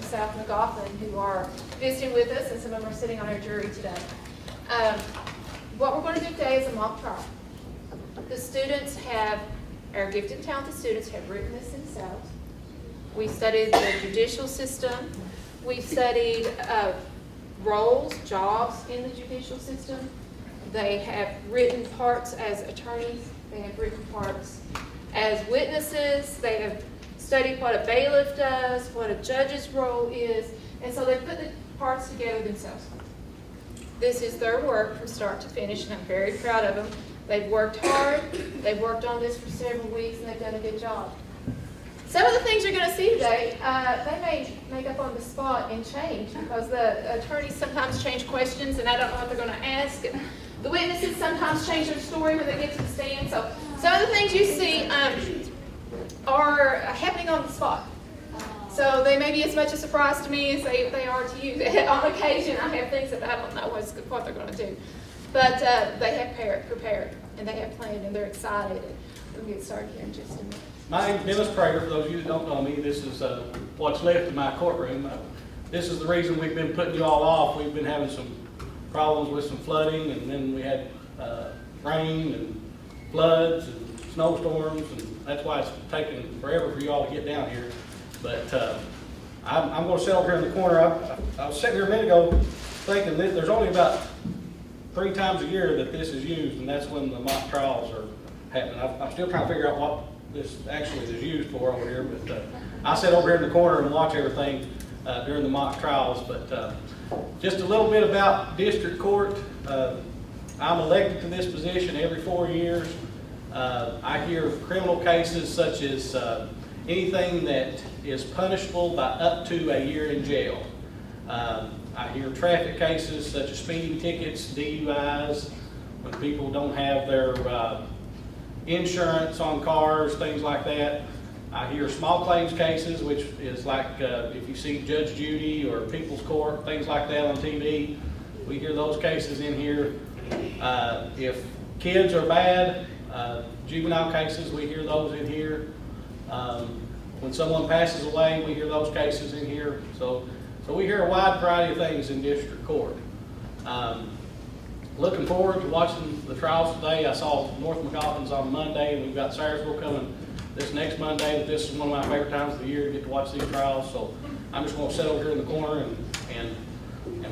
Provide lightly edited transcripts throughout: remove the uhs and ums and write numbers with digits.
South Magoffin who are visiting with us, and some of them are sitting on our jury today. What we're going to do today is a mock trial. The students have, our gifted and talented students have written this themselves. We studied the judicial system. We studied roles, jobs in the judicial system. They have written parts as attorneys. They have written parts as witnesses. They have studied what a bailiff does, what a judge's role is, and so they put the parts together themselves. This is their work from start to finish, and I'm very proud of them. They've worked hard. They've worked on this for several weeks, and they've done a good job. Some of the things you're going to see today, they may make up on the spot and change, because the attorneys sometimes change questions, and I don't know what they're going to ask. The witnesses sometimes change their story when they get to the stand. So some of the things you see are happening on the spot. So they may be as much a surprise to me as they are to you. On occasion, I have things that I don't know what they're going to do. But they have prepared, and they have planned, and they're excited. We'll get started here in just a minute. My name is Dennis Prager. For those of you that don't know me, this is what's left of my courtroom. This is the reason we've been putting you all off. We've been having some problems with some flooding, and then we had rain and floods and snowstorms, and that's why it's taken forever for you all to get down here. But I'm going to sit over here in the corner. I was sitting here a minute ago thinking that there's only about 3 times a year that this is used, and that's when the mock trials are happening. I'm still trying to figure out what this actually is used for over here, but I sit over here in the corner and watch everything during the mock trials. But just a little bit about district court. I'm elected to this position every 4 years. I hear criminal cases such as anything that is punishable by up to a year in jail. I hear traffic cases such as speeding tickets, DUIs, when people don't have their insurance on cars, things like that. I hear small claims cases, which is like if you see Judge Judy or People's Court, things like that on TV. We hear those cases in here. If kids are bad, juvenile cases, we hear those in here. When someone passes away, we hear those cases in here. So we hear a wide variety of things in district court. Looking forward to watching the trials today. I saw North Magoffin's on Monday, and we've got Sayersville coming this next Monday. But this is one of my favorite times of the year to get to watch these trials. So I'm just going to sit over here in the corner and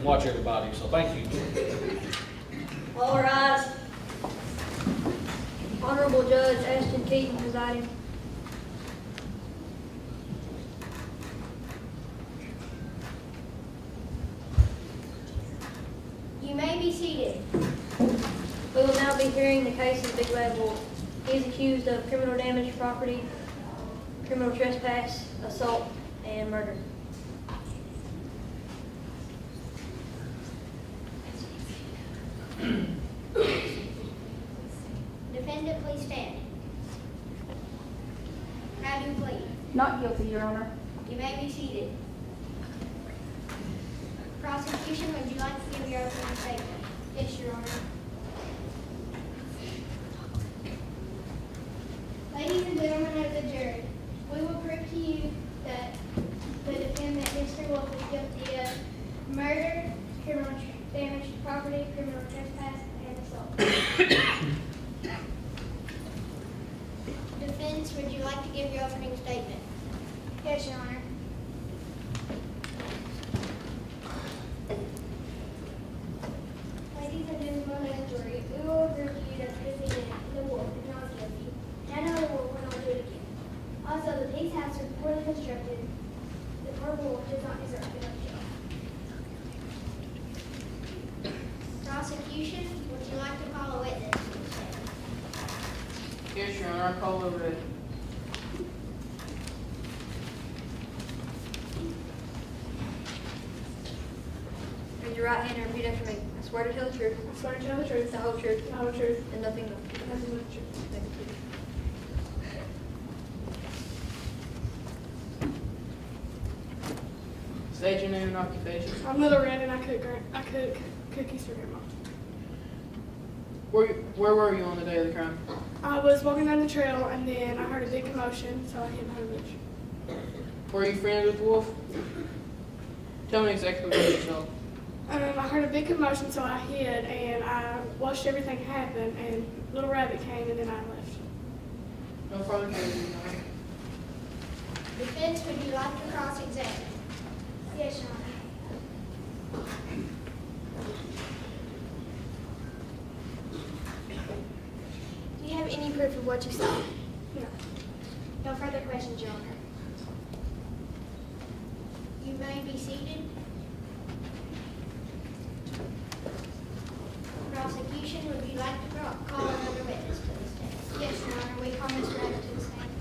watch everybody. So thank you. All rise. Honorable Judge Ashton Keaton presiding. You may be seated. We will now be hearing the case of Big Bad Wolf. He is accused of criminal damage to property, criminal trespass, assault, and murder. Defendant, please stand. How do you plead? Not guilty, Your Honor. You may be seated. Prosecution, would you like to give your opening statement? Yes, Your Honor. Ladies and gentlemen of the jury, we will prove to you that the defendant, Mr. Wolf, is guilty of murder, criminal damage to property, criminal trespass, and assault. Defense, would you like to give your opening statement? Yes, Your Honor. Ladies and gentlemen of the jury, we will agree to you that the defendant, the Wolf, is not guilty. And I know the Wolf will not do it again. Also, the police house was poorly constructed. The poor Wolf does not deserve to go to jail. Prosecution, would you like to call a witness? Yes, Your Honor, I call the witness. Raise your right hand and repeat after me. I swear to tell the truth, I swear to tell the truth, the whole truth, the whole truth, and nothing but nothing but the truth. Thank you. State your name and occupation. I'm Little Red and I cook cookies for Grandma. Where were you on the day of the crime? I was walking down the trail and then I heard a big commotion, so I hid behind a bush. Were you friends with Wolf? Tell me exactly what you saw. I heard a big commotion, so I hid, and I watched everything happen, and Little Rabbit came, and then I left. No further questions, Your Honor. Defense, would you like to cross-examine? Yes, Your Honor. Do you have any proof of what you saw? No. No further questions, Your Honor. You may be seated. Prosecution, would you like to call another witness to the stand? Yes, Your Honor, we call Mr. Rabbit to the stand.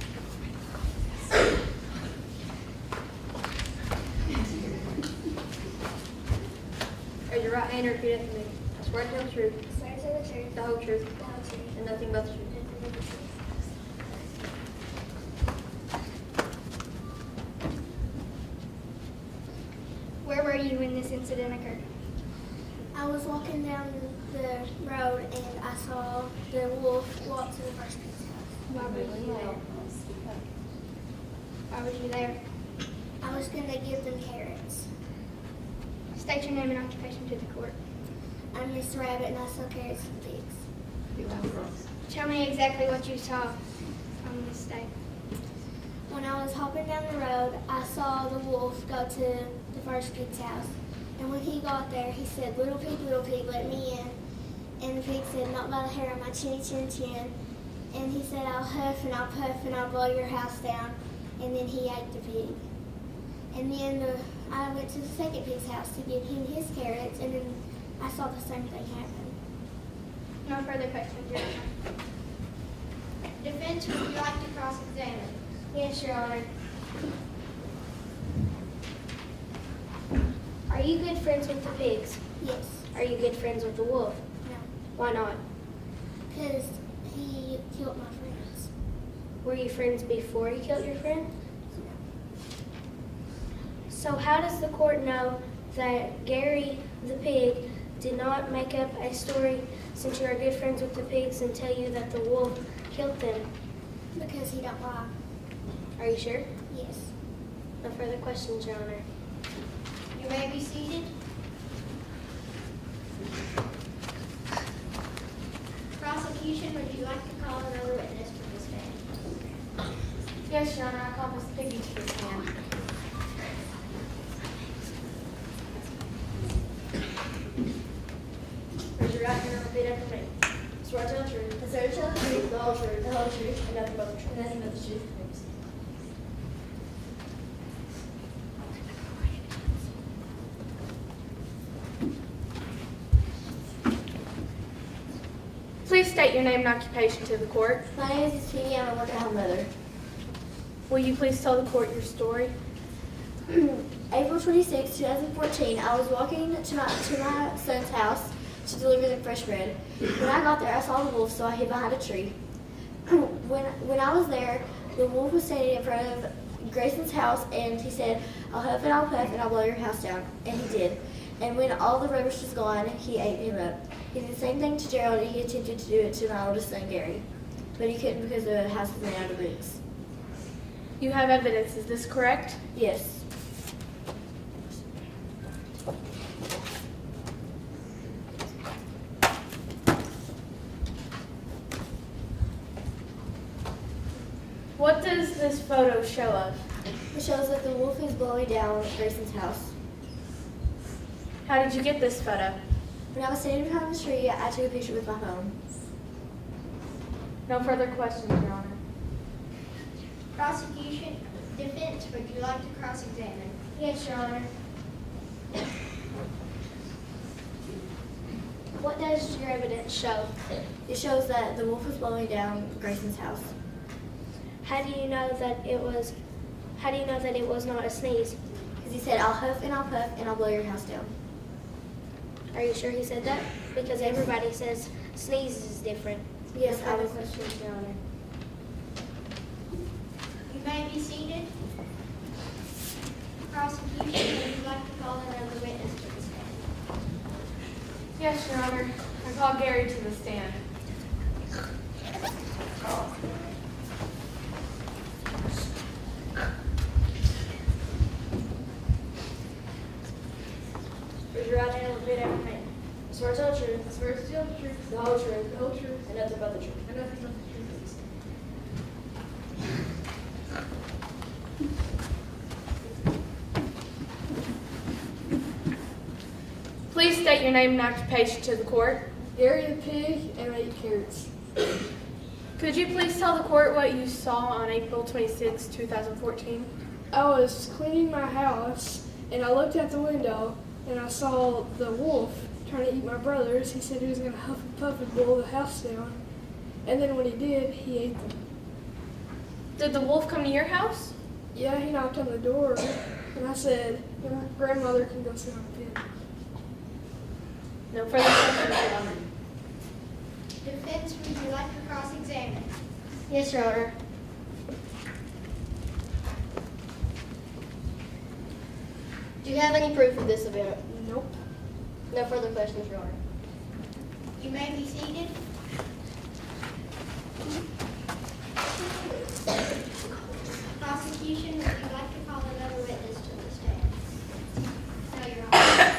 Raise your right hand and repeat after me. I swear to tell the truth, Swear to tell the truth, the whole truth, the whole truth, and nothing but the truth. nothing but the truth. Where were you when this incident occurred? I was walking down the road and I saw the wolf walk to the first people's house. Why were you there? Why was you there? I was going to give them carrots. State your name and occupation to the court. I'm Miss Rabbit and I sell carrots to pigs. Tell me exactly what you saw on this day. When I was hopping down the road, I saw the wolf go to the first pig's house. And when he got there, he said, little pig, let me in. And the pig said, not by the hair on my chinny chin chin. And he said, I'll huff and I'll puff and I'll blow your house down. And then he ate the pig. And then I went to the second pig's house to give him his carrots, and then I saw the same thing happen. No further questions, Your Honor. Defense, would you like to cross-examine? Yes, Your Honor. Are you good friends with the pigs? Yes. Are you good friends with the wolf? No. Why not? Because he killed my friends. Were you friends before he killed your friend? So how does the court know that Gary the pig did not make up a story since you are good friends with the pigs and tell you that the wolf killed them? Because he don't lie. Are you sure? Yes. No further questions, Your Honor. You may be seated. Prosecution, would you like to call another witness to the stand? Yes, Your Honor, I call Ms. Piggy to the stand. Raise your right hand and repeat after me. I swear to tell the truth, I swear to tell the truth, the whole truth, and nothing but the truth. Nothing but the truth. Please state your name and occupation to the court. My name is Penny and I work at Home Mother. Will you please tell the court your story? April 26, 2014, I was walking to my son's house to deliver them fresh bread. When I got there, I saw the wolf, so I hid behind a tree. When I was there, the wolf was standing in front of Grayson's house, and he said, I'll huff and I'll puff and I'll blow your house down. And he did. And when all the rubbish was gone, he ate him up. He did the same thing to Gerald, and he attempted to do it to my oldest son, Gary. But he couldn't because the house was made out of bricks. You have evidence, is this correct? Yes. What does this photo show of? It shows that the wolf is blowing down Grayson's house. How did you get this photo? When I was standing behind the tree, I took a picture with my phone. No further questions, Your Honor. Prosecution, defense, would you like to cross-examine? Yes, Your Honor. What does your evidence show? It shows that the wolf was blowing down Grayson's house. How do you know that it was not a sneeze? Because he said, I'll huff and I'll puff and I'll blow your house down. Are you sure he said that? Because everybody says sneeze is different. Yes, No I further was. questions, Your Honor. You may be seated. Prosecution, would you like to call another witness to the stand? Yes, Your Honor. I call Gary to the stand. the truth, and nothing but the truth. and nothing but the truth. Please state your name and occupation to the court. Gary the pig and I eat carrots. Could you please tell the court what you saw on April 26, 2014? I was cleaning my house and I looked out the window and I saw the wolf trying to eat my brothers. He said he was going to huff and puff and blow the house down. And then when he did, he ate them. Did the wolf come to your house? Yeah, he knocked on the door and I said, "Your grandmother can go sit on the pig." No further questions, Your Honor. Defense, would you like to cross-examine? Yes, Your Honor. Do you have any proof of this event? Nope. No further questions, Your Honor. You may be seated. Prosecution, would you like to call another witness to the stand? No, Your Honor.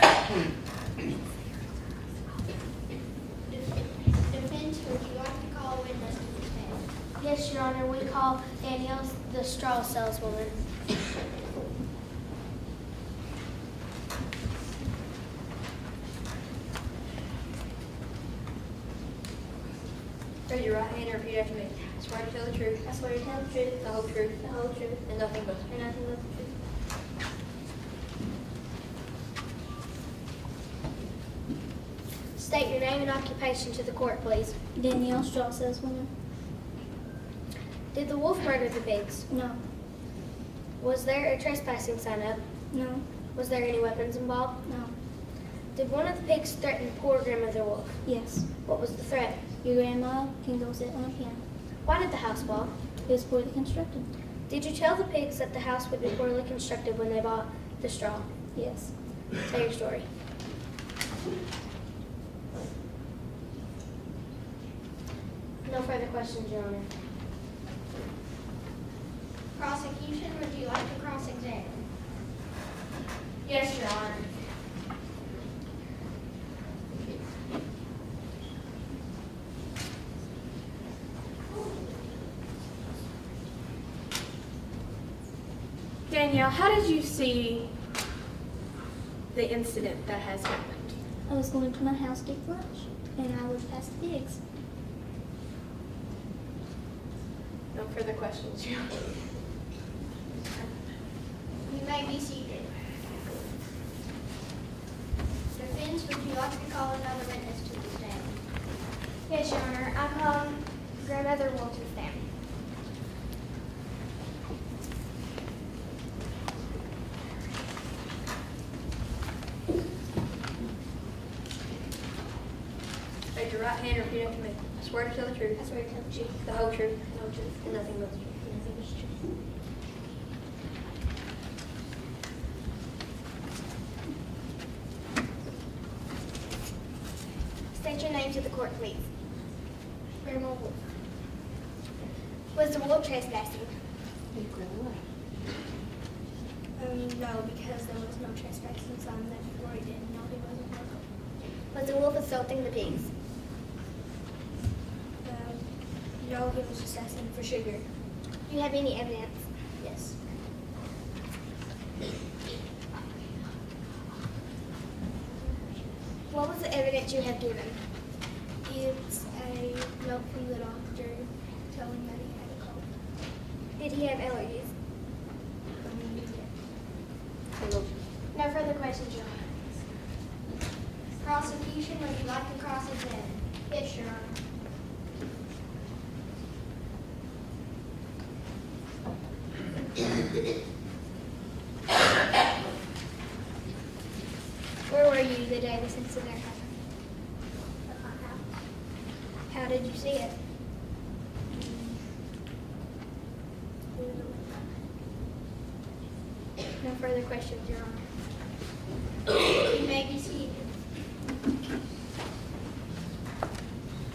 Defense, would you like to call a witness to the stand? Yes, Your Honor, we call Danielle the straw saleswoman. Raise your right hand and repeat after me. I swear to tell the truth, I swear to tell the truth, the whole truth, the whole truth, and nothing but the truth. and nothing but the truth. State your name and occupation to the court, please. Danielle Straw saleswoman. Did the wolf murder the pigs? No. Was there a trespassing sign up? No. Was there any weapons involved? No. Did one of the pigs threaten poor grandmother Wolf? Yes. What was the threat? Your grandma can go sit on a piano. Why did the house fall? It was poorly constructed. Did you tell the pigs that the house would be poorly constructed when they bought the straw? Yes. Tell your story. No further questions, Your Honor. Prosecution, would you like to cross-examine? Yes, Your Honor. Danielle, how did you see the incident that has happened? I was going to my house to get lunch, and I would pass the pigs. No further questions, Your Honor. You may be seated. Defense, would you like to call another witness to the stand? Yes, Your Honor. I call grandmother Wolf to the stand. Raise your right hand and repeat after me. I swear to tell the truth. I swear to tell the truth, The whole truth. the whole truth, And nothing but the truth. and nothing but the truth. State your name to the court, please. Grandma Wolf. Was the wolf trespassing? No, because there was no trespassing sign there before he did. No, he wasn't welcome. Was the wolf assaulting the pigs? No, he was just asking for sugar. Do you have any evidence? Yes. What was the evidence you have given? It's a note from the doctor telling that he had a cold. Did he have allergies? No further questions, Your Honor. Prosecution, would you like to cross-examine? Yes, Your Honor. Where were you the day this incident happened? At my house. How did you see it? Through the window. No further questions, Your Honor. You may be seated.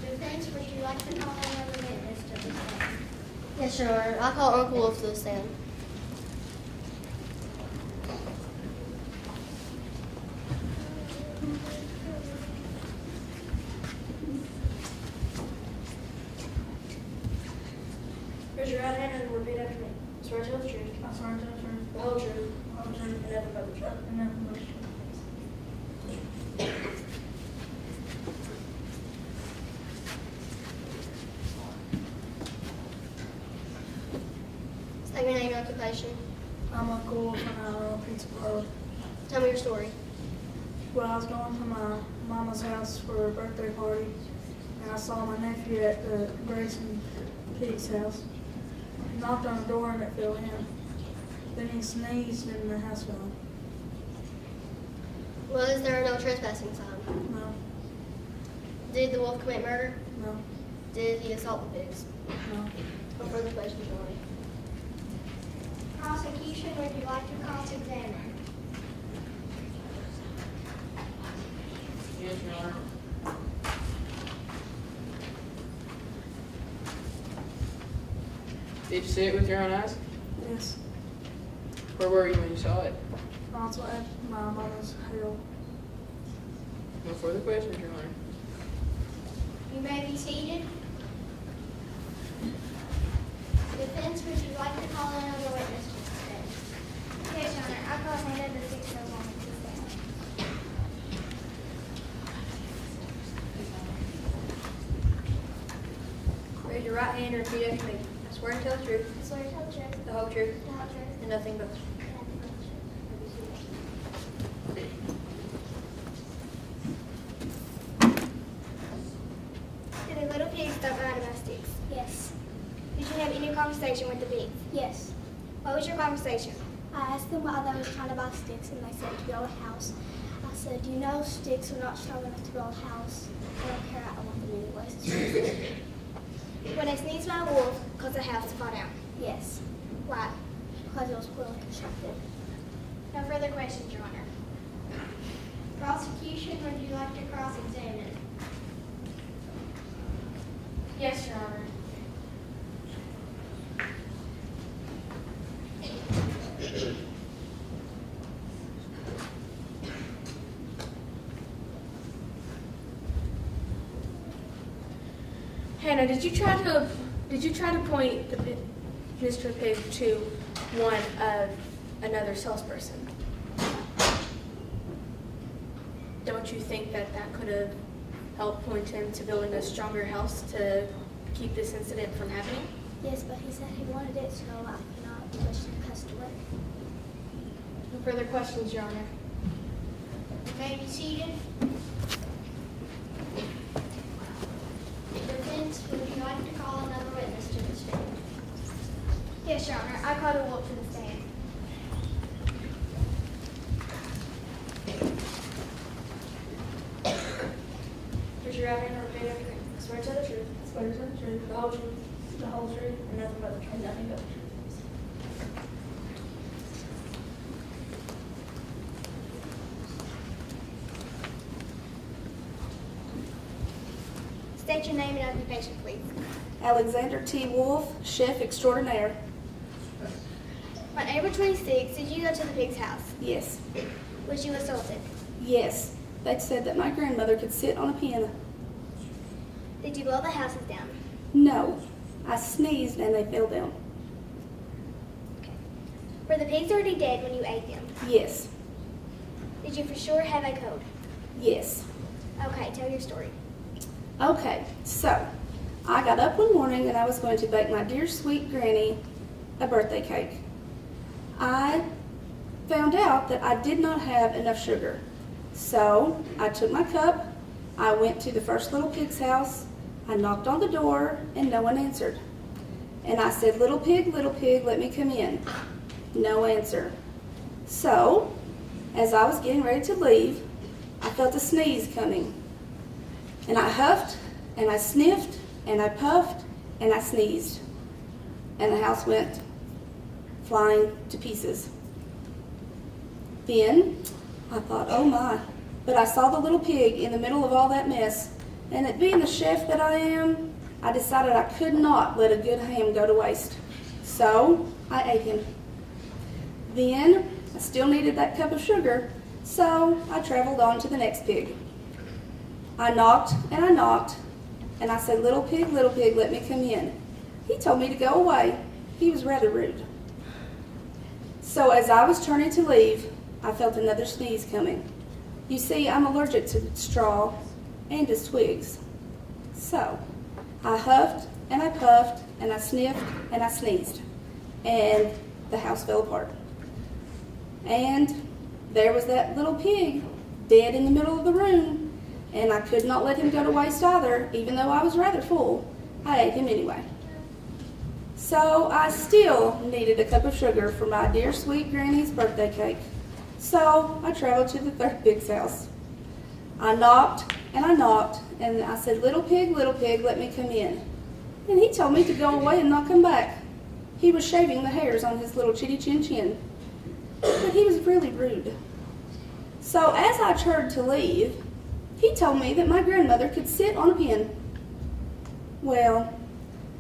Defense, would you like to call another witness to the stand? Yes, Your Honor. I call Uncle Wolf to the stand. Raise your right hand and repeat after me. I swear to tell the truth, I swear to tell the truth, the whole truth, the whole truth, and nothing but the truth. and nothing but the truth. State your name and occupation. I'm a cool and I run pizza parlor. Tell me your story. Well, I was going to my mama's house for a birthday party, and I saw my nephew at the Grayson Pig's house. He knocked on the door and it fell in. Then he sneezed and the house fell in. Well, is there a no trespassing sign? No, Did the wolf commit murder? no, Did he assault the pigs? no. No further questions, Your Honor. Prosecution, would you like to cross-examine? Yes, Your Honor. Did you see it with your own eyes? Yes, Where were you when you saw it? also at my mama's hill. No further questions, Your Honor. You may be seated. Defense, would you like to call another witness to the stand? Yes, Your Honor. I call Hannah the 601 to the stand. Raise your right hand and repeat after me. I swear to tell the truth, I swear to tell the truth, the whole truth, the whole truth, and nothing but the truth. and nothing but the truth. Did the little pig stop riding my sticks? Yes. Did you have any conversation with the pigs? Yes. What was your conversation? I asked them why they was trying to buy sticks, and they said to build a house. I said, you know sticks are not strong enough to build a house. I don't care, I want them anyways. When they sneezed my wolf, caused the house to fall down. Yes, Why? because it was poorly constructed. No further questions, Your Honor. Prosecution, would you like to cross-examine? Yes, Your Honor. Hannah, did you try to point Mr. Pig to one of another salesperson? Don't you think that could have helped point him to building a stronger house to keep this incident from happening? Yes, but he said he wanted it, so I cannot push the customer. No further questions, Your Honor. You may be seated. Defense, would you like to call another witness to the stand? Yes, Your Honor. I called a wolf to the stand. Raise your right hand and repeat after me. I swear to tell the truth, I swear to tell the truth, the whole truth, the whole truth, and nothing but the truth. and nothing but the truth. State your name and occupation, please. Alexander T. Wolf, chef extraordinaire. On April 26, did you go to the pig's house? Yes, Was you assaulted? yes. They said that my grandmother could sit on a piano. Did you blow the houses down? No, I sneezed and they fell down. Were the pigs already dead when you ate them? Yes, Did you for sure have a code? yes. Okay, tell your story. Okay, so I got up one morning and I was going to bake my dear sweet granny a birthday cake. I found out that I did not have enough sugar. So I took my cup, I went to the first little pig's house, I knocked on the door and no one answered. And I said, little pig, let me come in. No answer. So, as I was getting ready to leave, I felt a sneeze coming. And I huffed, and I sniffed, and I puffed, and I sneezed. And the house went flying to pieces. Then I thought, oh my. But I saw the little pig in the middle of all that mess, and it being the chef that I am, I decided I could not let a good ham go to waste. So I ate him. Then I still needed that cup of sugar, so I traveled on to the next pig. I knocked, and I said, little pig, let me come in. He told me to go away. He was rather rude. So as I was turning to leave, I felt another sneeze coming. You see, I'm allergic to straw and to twigs. So I huffed and I puffed and I sniffed and I sneezed. And the house fell apart. And there was that little pig dead in the middle of the room. And I could not let him go to waste either, even though I was rather full. I ate him anyway. So I still needed a cup of sugar for my dear sweet granny's birthday cake. So I traveled to the third pig's house. I knocked and I said, little pig, let me come in. And he told me to go away and not come back. He was shaving the hairs on his little chitty chin chin. But he was really rude. So as I turned to leave, he told me that my grandmother could sit on a pin. Well,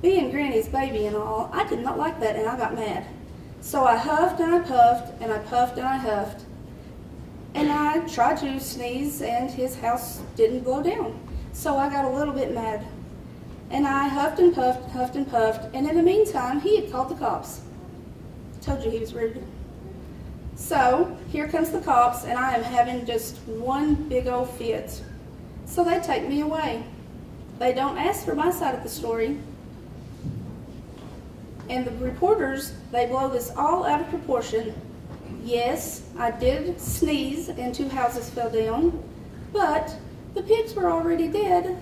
being Granny's baby and all, I did not like that and I got mad. So I huffed and I puffed and I puffed and I huffed. And I tried to sneeze and his house didn't blow down. So I got a little bit mad. And I huffed and puffed, and in the meantime, he had called the cops. Told you he was rude. So here comes the cops and I am having just one big old fit. So they take me away. They don't ask for my side of the story. And the reporters, they blow this all out of proportion. Yes, I did sneeze and 2 houses fell down, but the pigs were already dead,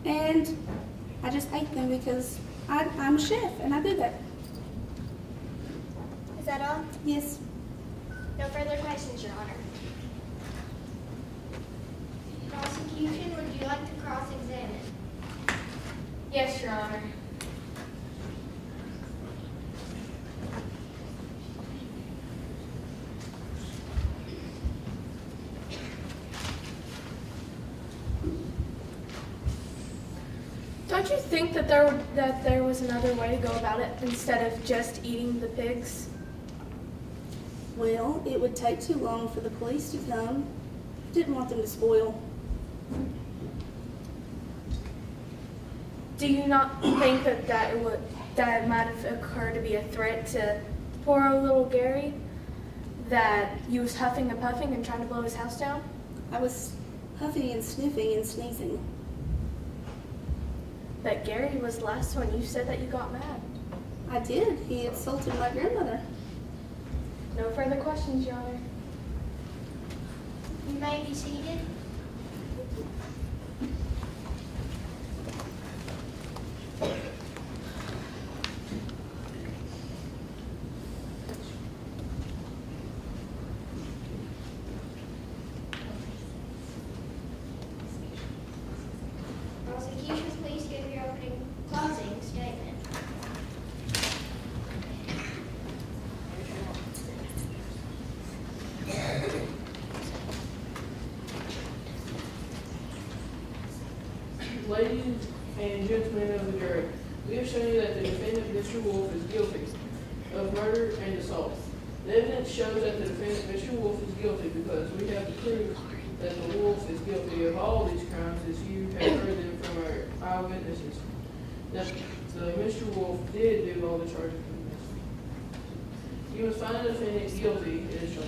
and I just ate them because I'm a chef and I do that. Is that all? Yes. No further questions, Your Honor. Prosecution, would you like to cross-examine? Yes, Your Honor. Don't you think that there was another way to go about it instead of just eating the pigs? Well, it would take too long for the police to come. Didn't want them to spoil. Do you not think that might have occurred to be a threat to poor old little Gary? That he was huffing and puffing and trying to blow his house down? I was huffing and sniffing and sneezing. But Gary was the last one. You said that you got mad. I did. He insulted my grandmother. No further questions, Your Honor. You may be seated. Prosecution, please give your opening closing statement. Ladies and gentlemen of the jury, we have shown you that the defendant, Mr. Wolf, is guilty of murder and assault. The evidence shows that the defendant, Mr. Wolf, is guilty because we have the proof that the Wolf is guilty of all these crimes as you have heard them from our eyewitnesses. That Mr. Wolf did do all the charges in this. You must find the defendant guilty in his charge.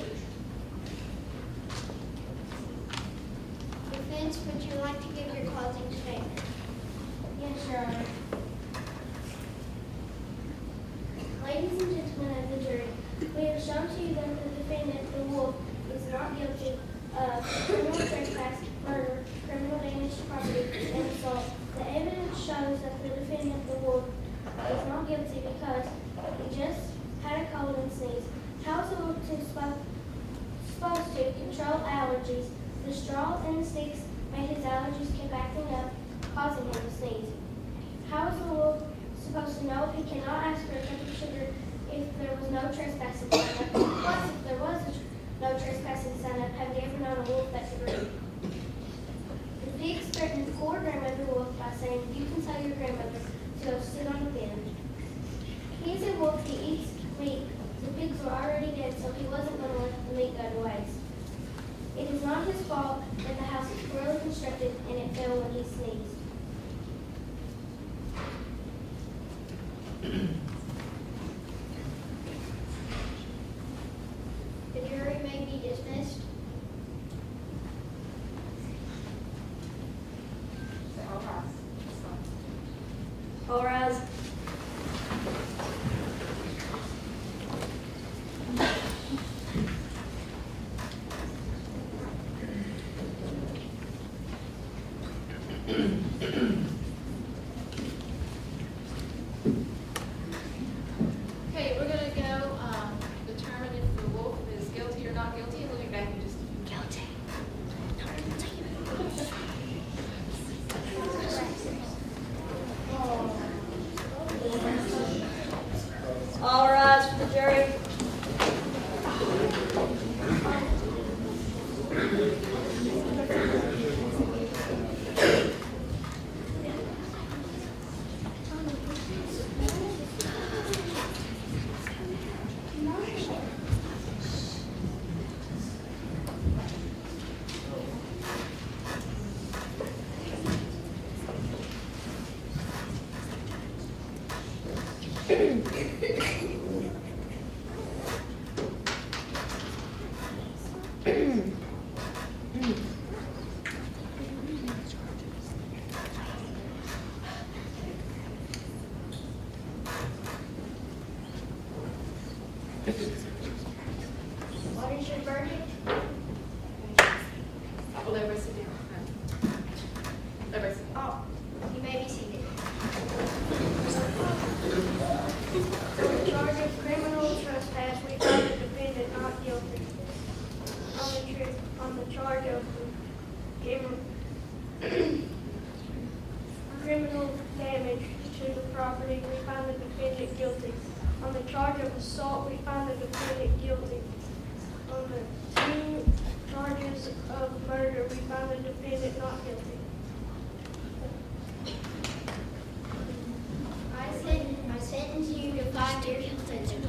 Defense, would you like to give your closing statement? Yes, Your Honor. Ladies and gentlemen of the jury, we have shown to you that the defendant, the Wolf, is not guilty of criminal trespass, murder, criminal damage to property, and assault. The evidence shows that the defendant, the Wolf, is not guilty because he just had a cold and sneeze. How is the Wolf supposed to control allergies? The straw and the sticks made his allergies keep acting up, causing him to sneeze. How is the Wolf supposed to know if he cannot ask for a cup of sugar if there was no trespassing sign up? Plus, if there was no trespassing sign up, have you ever known a wolf that could read? The pigs threatened poor grandmother Wolf by saying, "You can tell your grandmother to go sit on the bin." He is a wolf, he eats meat. The pigs were already dead, so he wasn't going to let the meat go to waste. It is not his fault that the house is poorly constructed and it fell when he sneezed. All rise. Okay, we're gonna go, determine if the wolf is guilty or not guilty, and we'll be back in just a few minutes. All rise for the jury. What is your verdict? Well, everybody sit down. Everybody sit down. You may be seated. On the charge of criminal trespass, we find the defendant not guilty. On the charge of criminal damage to the property, we find the defendant guilty. On the charge of assault, we find the defendant guilty. On the two charges of murder, we find the defendant not guilty. I sentence you to 5 years in prison.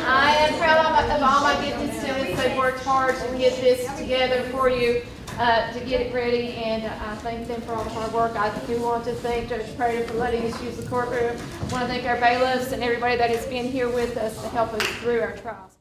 I am proud of all my gifted students. They've worked hard to get this together for you, to get it ready, and I thank them for all the hard work. I do want to thank Judge Prater for letting us use the courtroom. I want to thank our bailiffs and everybody that has been here with us to help us through our trials.